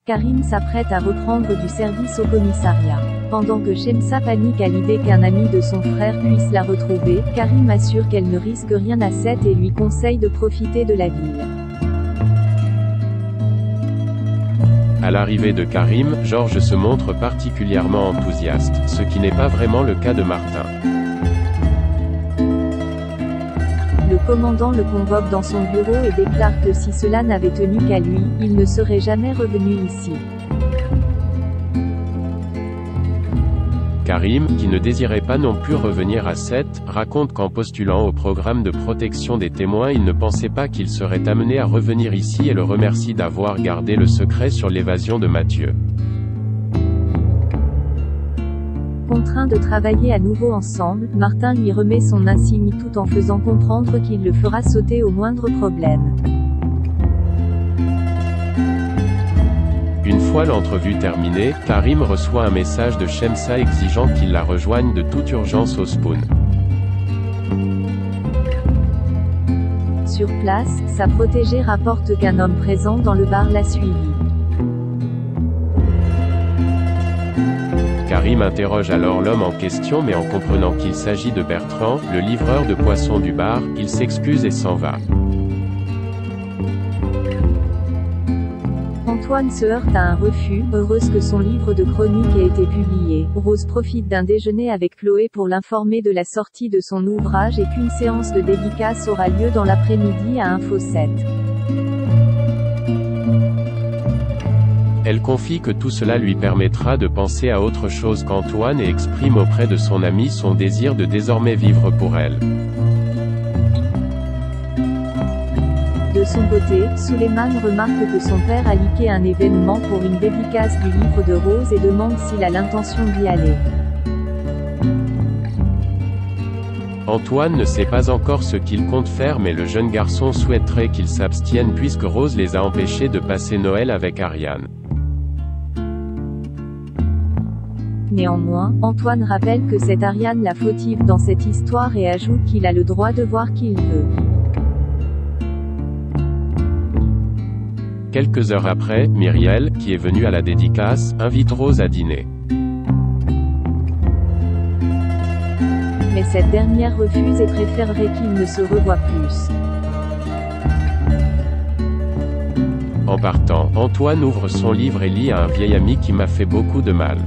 Karim s'apprête à reprendre du service au commissariat. Pendant que Shemsa panique à l'idée qu'un ami de son frère puisse la retrouver, Karim assure qu'elle ne risque rien à Seth et lui conseille de profiter de la ville. À l'arrivée de Karim, Georges se montre particulièrement enthousiaste, ce qui n'est pas vraiment le cas de Martin. Le commandant le convoque dans son bureau et déclare que si cela n'avait tenu qu'à lui, il ne serait jamais revenu ici. Karim, qui ne désirait pas non plus revenir à Seth, raconte qu'en postulant au programme de protection des témoins il ne pensait pas qu'il serait amené à revenir ici et le remercie d'avoir gardé le secret sur l'évasion de Mathieu. Contraint de travailler à nouveau ensemble, Martin lui remet son insigne tout en faisant comprendre qu'il le fera sauter au moindre problème. Une fois l'entrevue terminée, Karim reçoit un message de Shemsa exigeant qu'il la rejoigne de toute urgence au Spoon. Sur place, sa protégée rapporte qu'un homme présent dans le bar l'a suivi. Karim interroge alors l'homme en question mais en comprenant qu'il s'agit de Bertrand, le livreur de poissons du bar, il s'excuse et s'en va. Antoine se heurte à un refus, heureuse que son livre de chronique ait été publié. Rose profite d'un déjeuner avec Chloé pour l'informer de la sortie de son ouvrage et qu'une séance de dédicace aura lieu dans l'après-midi à Info 7. Elle confie que tout cela lui permettra de penser à autre chose qu'Antoine et exprime auprès de son ami son désir de désormais vivre pour elle. De son côté, Suleiman remarque que son père a leaké un événement pour une dédicace du livre de Rose et demande s'il a l'intention d'y aller. Antoine ne sait pas encore ce qu'il compte faire mais le jeune garçon souhaiterait qu'il s'abstienne puisque Rose les a empêchés de passer Noël avec Ariane. Néanmoins, Antoine rappelle que c'est Ariane la fautive dans cette histoire et ajoute qu'il a le droit de voir qui il veut. Quelques heures après, Myriel, qui est venue à la dédicace, invite Rose à dîner. Mais cette dernière refuse et préférerait qu'ils ne se revoient plus. En partant, Antoine ouvre son livre et lit à un vieil ami qui m'a fait beaucoup de mal.